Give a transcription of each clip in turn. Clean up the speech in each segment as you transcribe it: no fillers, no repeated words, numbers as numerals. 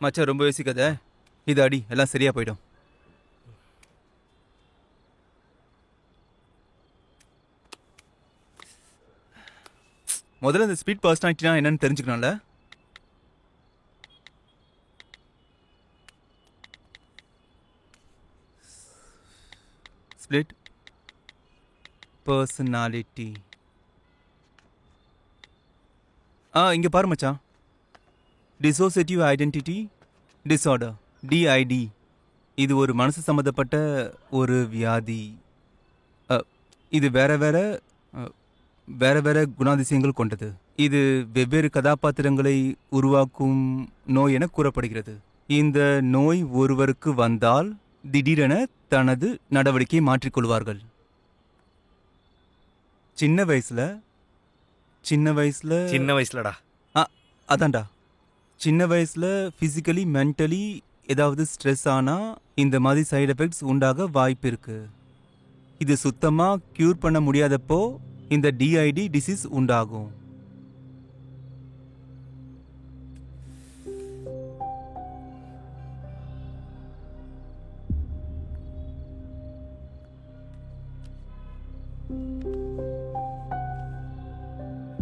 மச்சான் ரொம்ப யோசிக்காத, இது அடி, எல்லாம் சரியா போயிடும். முதல்ல இந்த ஸ்பீட் பர்சனாலிட்டினா என்னன்னு தெரிஞ்சுக்கணும்ல. Split personality. இங்க பாரு மச்சான், டிசோசியேட்டிவ் ஐடென்டிட்டி டிஸார்டர், டிஐடி. இது ஒரு மனசு சம்மந்தப்பட்ட ஒரு வியாதி. இது வேற வேற குணாதிசயங்கள் கொண்டது. இது வெவ்வேறு கதாபாத்திரங்களை உருவாக்கும் நோய் என கூறப்படுகிறது. இந்த நோய் ஒருவருக்கு வந்தால் திடீரென தனது நடவடிக்கையை மாற்றிக்கொள்வார்கள். சின்ன வயசுலடா, அதான்டா, சின்ன வயசுல பிசிக்கலி மென்டலி ஏதாவது ஸ்ட்ரெஸ் ஆனா இந்த மாதிரி சைடு எஃபெக்ட்ஸ் உண்டாக வாய்ப்பு இருக்கு. இது சுத்தமா கியூர் பண்ண முடியாதப்போ இந்த டிஐடி டிசீஸ் உண்டாகும்.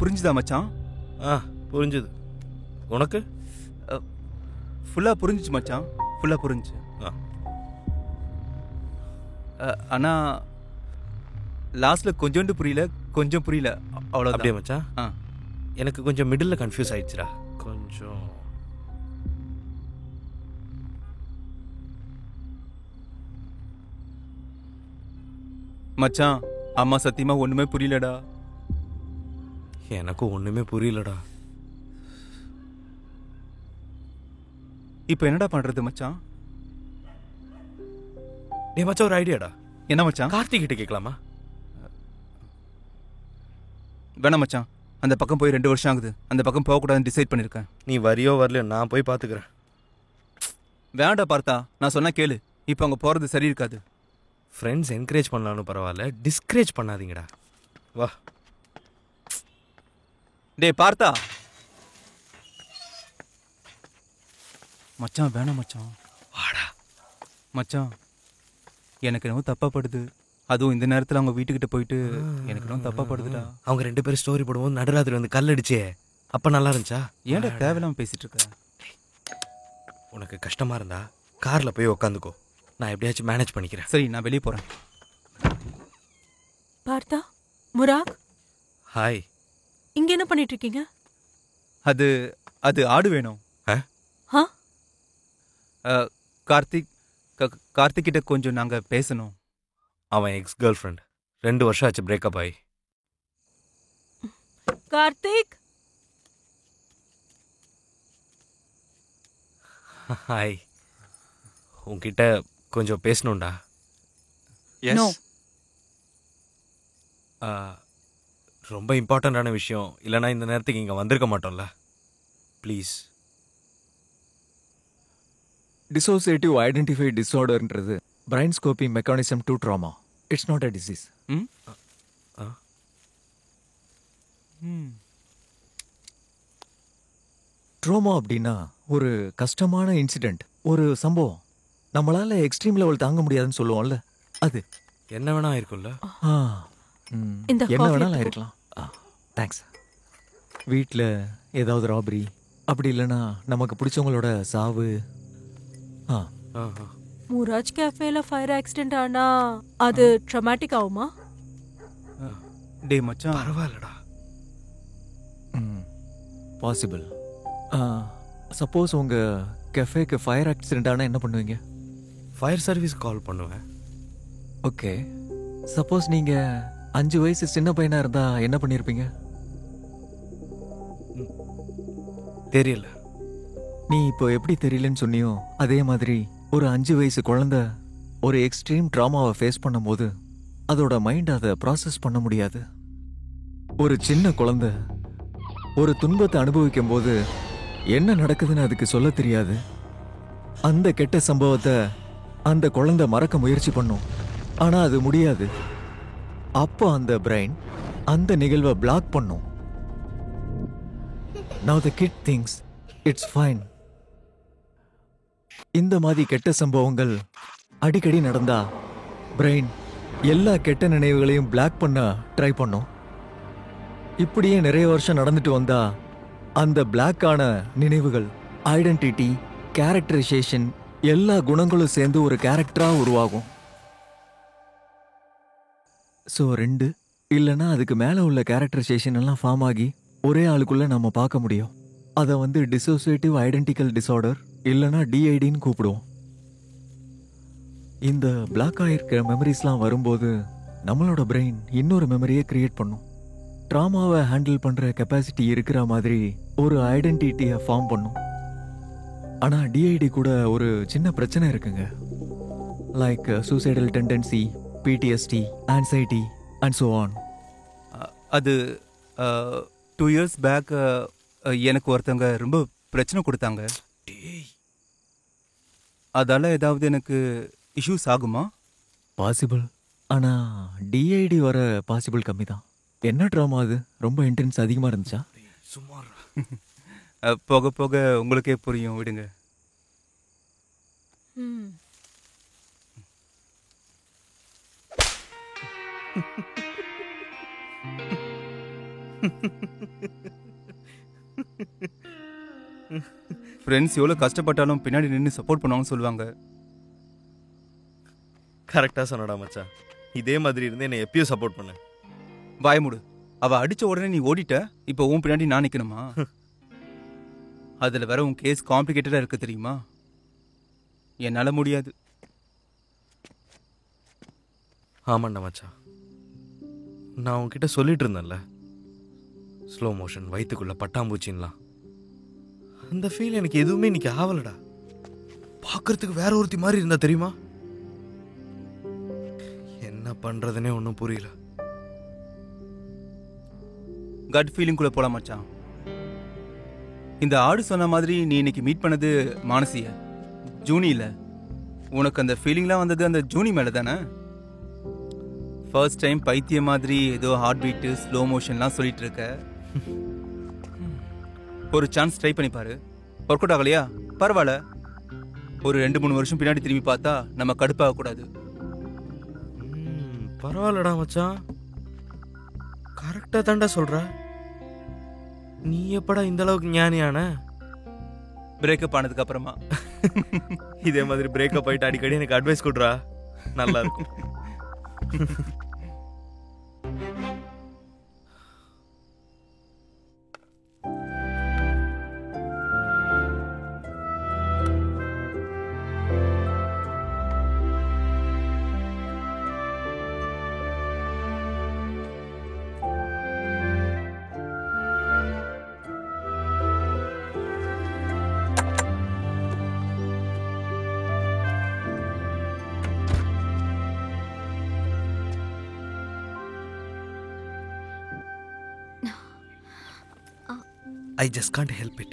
புரிஞ்சுதா மச்சான்? புரிஞ்சுது. உனக்கு? ஃபுல்லா புரிஞ்சுச்சு மச்சான், ஃபுல்லா புரிஞ்சு. ஆனா லாஸ்ட்ல கொஞ்சம் புரியல, அவ்வளோ. அப்படியே மச்சான், எனக்கு கொஞ்சம் மிடில் கன்ஃபியூஸ் ஆயிடுச்சுடா. கொஞ்சம் மச்சான், அம்மா சத்தியமா ஒண்ணுமே புரியலடா. எனக்கும் ஒண்ணுமே புரியலடா. இப்போ என்னடா பண்றது மச்சான்? டேய் மச்சான், ஒரு ஐடியாடா. என்ன மச்சான்? கார்த்திக் கிட்ட கேட்கலாமா? வேணாம் மச்சான், அந்த பக்கம் போய் 2 வருஷம் ஆகுது. அந்த பக்கம் போகக்கூடாதுன்னு டிசைட் பண்ணியிருக்கேன். நீ வரியோ வரலையோ, நான் போய் பார்த்துக்கிறேன். வேண்டாம் பார்த்தா, நான் சொன்னா கேளு. இப்போ அங்கே போகிறது சரி இருக்காது. ஃப்ரெண்ட்ஸ் என்கரேஜ் பண்ணலான்னு பரவாயில்ல, டிஸ்கரேஜ் பண்ணாதீங்கடா. வா. டே பார்த்தா. மச்சான் வேணாம் மச்சான். வாடா மச்சான், எனக்கு என்னவோ தப்பா படுது. அதுவும் இந்த நேரத்தில் அவங்க வீட்டுக்கிட்ட போயிட்டு எனக்கு என்னவோ தப்பா படுதுடா. அவங்க 2 பேரும் ஸ்டோரி போடுவோம், நடுராத்திரி வந்து கல்லடிச்சே, அப்ப நல்லா இருந்துச்சா? ஏன்டா தேவையில்லாம பேசிட்டு இருக்க? உனக்கு கஷ்டமா இருந்தா கார்ல போய் உக்காந்துக்கோ, நான் எப்படியாச்சும் மேனேஜ் பண்ணிக்கிறேன். சரி, நான் வெளியே போறேன். பார்த்தா, முராக், ஹாய். இங்க என்ன பண்ணிட்டு இருக்கீங்க? அது ஆடு வேணும். கார்த்திக் கிட்ட கொஞ்சம் நாங்க பேசணும். அவன் எக்ஸ் கேர்ள் ஃப்ரெண்ட், 2 வருஷம் ஆச்சு பிரேக்கப் ஆகி. கார்த்திக், ஹாய். உன்கிட்ட கொஞ்சம் பேசணும்டா. ரொம்ப இம்பார்ட்டண்டான விஷயம், இல்லைனா இந்த நேரத்துக்கு இங்கே வந்திருக்க மாட்டோம்ல. ப்ளீஸ். Dissociative identity disorderன்றது brain scoping mechanism to trauma. It's not a disease. Trauma அப்படின்னா ஒரு கஷ்டமான இன்சிடென்ட், ஒரு சம்பவம். நம்மளால எக்ஸ்ட்ரீம் லெவல் தாங்க முடியாதுன்னு சொல்லுவோம்ல, அது என்ன வேணா இருக்கும்ல. என்ன வேணாலும் இருக்கலாம். தேங்க்ஸ். வீட்டில் ஏதாவது ராபரி, அப்படி இல்லைன்னா நமக்கு பிடிச்சவங்களோட சாவு. முராஜ் கேஃபேல ஃபயர் ஆக்சிடென்ட் ஆனா அது ட்ராமாட்டிக் ஆகுமா? டே மச்சான், பரவாயில்லடா. பாசிபிள். சப்போஸ் உங்க கெஃபேக்கு ஃபயர் ஆக்சிடென்ட் ஆனா என்ன பண்ணுவீங்க? ஃபயர் சர்வீஸ் கால் பண்ணுவேன். ஓகே. சப்போஸ் நீங்க 5 வயசு சின்ன பையனா இருந்தா என்ன பண்ணிருப்பீங்க? தெரியல. நீ இப்போ எப்படி தெரியலன்னு சொன்னியோ அதே மாதிரி ஒரு 5 வயசு குழந்தை ஒரு எக்ஸ்ட்ரீம் ட்ராமாவை ஃபேஸ் பண்ணும்போது அதோட மைண்ட் அதை ப்ராசஸ் பண்ண முடியாது. ஒரு சின்ன குழந்தை ஒரு துன்பத்தை அனுபவிக்கும் போது என்ன நடக்குதுன்னு அதுக்கு சொல்ல தெரியாது. அந்த கெட்ட சம்பவத்தை அந்த குழந்தை மறக்க முயற்சி பண்ணும், ஆனா அது முடியாது. அப்போ அந்த பிரெயின் அந்த நிகழ்வை பிளாக் பண்ணும். Now the kid thinks it's fine. இந்த மாதிரி கெட்ட சம்பவங்கள் அடிக்கடி நடந்தா பிரெயின் எல்லா கெட்ட நினைவுகளையும் பிளாக் பண்ண ட்ரை பண்ணும். இப்படியே நிறைய வருஷம் நடந்துட்டு வந்தா அந்த பிளாக்கான நினைவுகள், ஐடென்டிட்டி, கேரக்டரைசேஷன் எல்லா குணங்களும் சேர்ந்து ஒரு கேரக்டரா உருவாகும். ஸோ 2 இல்லைன்னா அதுக்கு மேலே உள்ள கேரக்டரைசேஷன் எல்லாம் ஃபார்ம் ஆகி ஒரே ஆளுக்குள்ள நம்ம பார்க்க முடியும். அதை டிசோசியேட்டிவ் ஐடென்டிக்கல் டிசார்டர் இல்லைன்னா டிஐடின்னு கூப்பிடுவோம். இந்த பிளாக் ஆயிருக்கிற மெமரிஸ்லாம் வரும்போது நம்மளோட பிரெயின் இன்னொரு மெமரியை கிரியேட் பண்ணும். ட்ராமாவை ஹேண்டில் பண்ற கெப்பாசிட்டி இருக்கிற மாதிரி ஒரு ஐடென்டிட்டியை ஃபார்ம் பண்ணும். ஆனா டிஐடி கூட ஒரு சின்ன பிரச்சனை இருக்குங்க. Like suicidal tendency, PTSD, anxiety and so on. அது 2 years பேக் எனக்கு ஒருத்தவங்க ரொம்ப பிரச்சனை கொடுத்தாங்க. அதால ஏதாவது எனக்கு இஷ்யூஸ் ஆகுமா? பாசிபிள். ஆனா டிஐடி வர பாசிபிள் கம்மி தான். என்ன ட்ராமா அது? ரொம்ப இன்டென்ஸ் அதிகமா இருந்துச்சா? சுமார் போக போக உங்களுக்கே புரியும், விடுங்க. ம். ஃப்ரெண்ட்ஸ் எவ்வளோ கஷ்டப்பட்டாலும் பின்னாடி நின்று சப்போர்ட் பண்ணுவாங்கன்னு சொல்லுவாங்க. கரெக்டாக சொன்னடா மச்சான். இதே மாதிரி இருந்து என்னை எப்பயும் சப்போர்ட் பண்ணு. வாயமுடு. அவ அடிச்ச உடனே நீ ஓடிட்ட. இப்போ உன் பின்னாடி நான் நிற்கணுமா? அதில் வேற உன் கேஸ் காம்ப்ளிகேட்டடாக இருக்கு தெரியுமா? என்னால் முடியாது. ஆமாண்டா மச்சான், நான் உன்கிட்ட சொல்லிட்டு இருந்தேன்ல, ஸ்லோ மோஷன், வயிற்றுக்குள்ள பட்டாம்பூச்சின்லாம். அந்த ஃபீல் எனக்கு எதுவுமே இன்னைக்கு ஆவலடா. பார்க்கறதுக்கு வேற ஒருத்தி மாதிரி இருந்தா தெரியுமா? என்ன பண்றதுனே ஒன்றும் புரியல. கட் ஃபீலிங்குள்ளே போலாம் மச்சான். இந்த ஆடு சொன்ன மாதிரி நீ இன்னைக்கு மீட் பண்ணது மானசிய, ஜூனி இல்லை. உனக்கு அந்த ஃபீலிங்லாம் வந்தது அந்த ஜூனி மேலே தானே? ஃபர்ஸ்ட் டைம் பைத்திய மாதிரி ஏதோ ஹார்ட் பீட்டு, ஸ்லோ மோஷன்லாம் சொல்லிட்டு இருக்க. ஒரு சான்ஸ் ட்ரை பண்ணி பாரு. ஒர்க் அவுட் ஆகலையா? பரவாயில்ல. ஒரு 2-3 வருஷம் பின்னாடி திரும்பி பார்த்தா நம்ம கடுப்பாக கூடாது. பரவாயில்லடா மச்சான், கரெக்டா தாண்டா சொல்ற. நீ எப்படா இந்த அளவுக்கு ஞானியான? பிரேக்கப் ஆனதுக்கு அப்புறமா. இதே மாதிரி பிரேக்கப் ஆயிட்டு அடிக்கடி எனக்கு அட்வைஸ் கொடுறா, நல்லா இருக்கும். I just can't help it.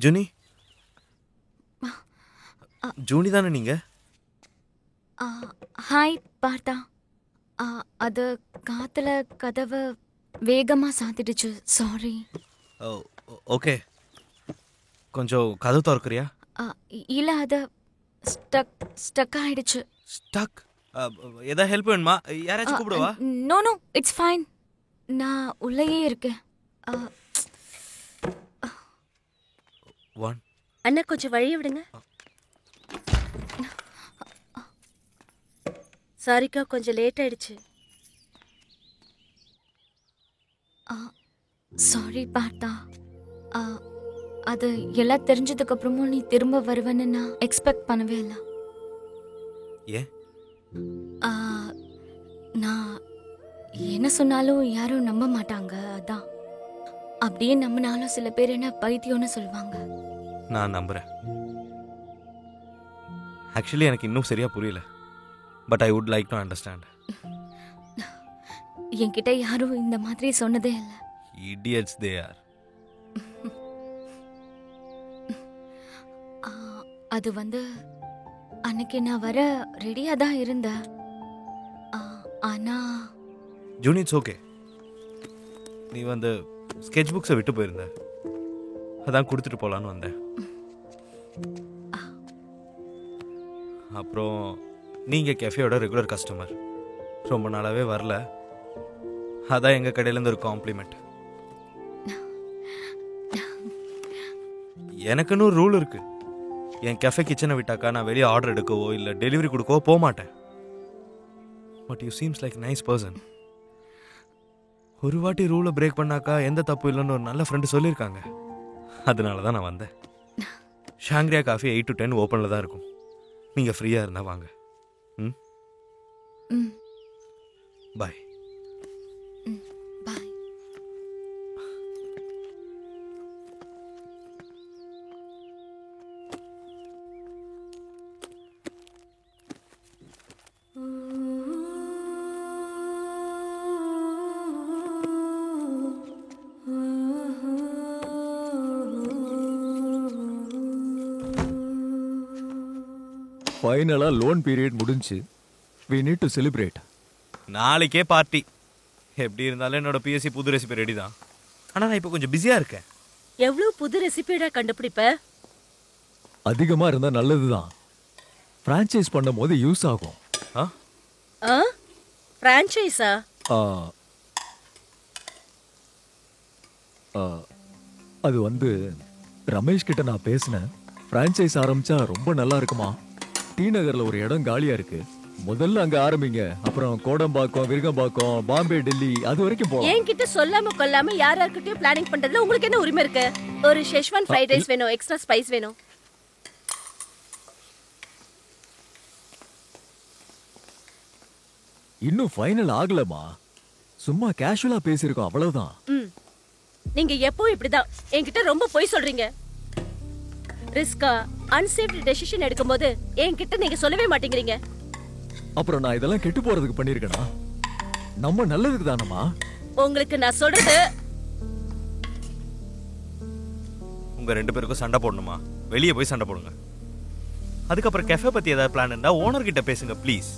ஜூனி, ஜூனி தானே நீங்க? ஹாய் பார்த்தா. அது காத்துல கதவை வேகமா சாத்திடுச்சு, சாரி. ஓகே, கொஞ்சம் கதவு திறக்கறியா? இல்ல, அது ஸ்டக் ஆயிடுச்சு. ஸ்டக்? ஏதாவது ஹெல்ப் வேணுமா? யாராச்சும் கூப்பிடுவா? No no, it's fine. நான் உள்ளேயே இருக்கேன். அண்ணா கொஞ்சம் வழிய விடுங்க. சாரிக்கா, கொஞ்சம் லேட் ஆயிடுச்சு. சாரி பார்த்தா. அது எல்லாம் தெரிஞ்சதுக்கு அப்புறமும் நீ திரும்ப வருவேன்னு நான் எக்ஸ்பெக்ட் பண்ணவே இல்லை. ஏன்? நான் என்ன சொன்னாலும் யாரும் நம்ப மாட்டாங்க, அதான். அப்படியே நம்பினாலும் சில பேர் என்ன பைத்தியம்னு சொல்லுவாங்க. நான் நம்புறேன். ஆக்சுவலி எனக்கு இன்னும் சரியா புரியல, but I would like to understand. என்கிட்ட யாரும் இந்த மாதிரி சொன்னதே இல்லை. Idiots they are. அது அன்னைக்கு நான் வர ரெடியா தான் இருந்தேன். ஆனா ஜூனி, இட்ஸ் ஓகே. நீ வந்து ஸ்கெட்ச் புக்ஸை விட்டு போயிருந்த, அதான் கொடுத்துட்டு போகலான்னு வந்தேன். அப்புறம் நீங்கள் கெஃபேயோட ரெகுலர் கஸ்டமர், ரொம்ப நாளாகவே வரல, அதான் எங்கள் கடையிலேருந்து ஒரு காம்ப்ளிமெண்ட். எனக்குன்னு ஒரு ரூல் இருக்கு. என் கெஃபே கிச்சனை விட்டாக்கா நான் வெளியே ஆர்டர் எடுக்கவோ இல்லை டெலிவரி கொடுக்கவோ போக மாட்டேன். But you seems like nice person. ஒரு வாட்டி ரூலை பிரேக் பண்ணாக்கா எந்த தப்பு இல்லைன்னு ஒரு நல்ல ஃப்ரெண்டு சொல்லியிருக்காங்க. அதனால தான் நான் வந்தேன். ஷாங்க்ரியா காஃபி 8 to 10 ஓப்பனில் தான் இருக்கும். நீங்கள் ஃப்ரீயாக இருந்தால் வாங்க. ம் பாய். பாய். ஃபைனலா லோன் பீரியட் முடிஞ்சு. we need to celebrate. நாளைக்கே பார்ட்டி. எப்படி இருந்தாலும் என்னோட பிஎஸ்சி புது ரெசிபி ரெடி தான். ஆனால் நான் இப்போ கொஞ்சம் பிஸியாக இருக்கேன். எவ்வளவு புது ரெசிபிடா கண்டுபிடிப்ப? அதிகமா இருந்தா நல்லதுதான். பிரான்ச்சைஸ் பண்ணும் போது யூஸ் ஆகும். ஆ பிரான்ச்சைஸா? ஆ, ஆ, அது வந்து ரமேஷ் கிட்ட நான் பேசினேன். பிரான்ச்சைஸ் ஆரம்பிச்சா ரொம்ப நல்லா இருக்குமா. டி நகர்ல ஒரு இடம் காலியா இருக்கு. முதல்ல அங்க ஆரம்பிங்க, அப்புறம் கோடம்பாக்கம், விருகம்பாக்கம், பாம்பே, டெல்லி அது வரைக்கும் போலாம். என்கிட்ட சொல்லாம கொல்லாம யார் யார்கிட்டயும் பிளானிங் பண்றதுல உங்களுக்கு என்ன உரிமை இருக்கு? ஒரு ஷெஷ்வான் ஃப்ரைட் ரைஸ் வேணும், எக்ஸ்ட்ரா ஸ்பைஸ் வேணும். இன்னும் ஃபைனல் ஆகலமா, சும்மா கேஷுவலா பேசியிருக்கோம் அவ்வளவுதான். நீங்க எப்போ இப்படிதான் என்கிட்ட ரொம்ப பொய் சொல்றீங்க. ரிஸ்கா அன்சேஃப்ட் டெசிஷன் எடுக்கும்போது என்கிட்ட நீங்க சொல்லவே மாட்டேங்கிறீங்க. அப்புறம் நான் இதெல்லாம் கெட்டு போறதுக்கு பண்ணிருக்கேனா? நம்ம நல்லதுக்கு தானமா. உங்களுக்கு நான் சொல்றது, உங்கள் 2 பேருக்கும் சண்டை போடணுமா? வெளியே போய் சண்டை போடுங்க. அதுக்கப்புறம் கெஃபே பற்றி ஏதாவது பிளான் இருந்தால் ஓனர்கிட்ட பேசுங்க ப்ளீஸ்.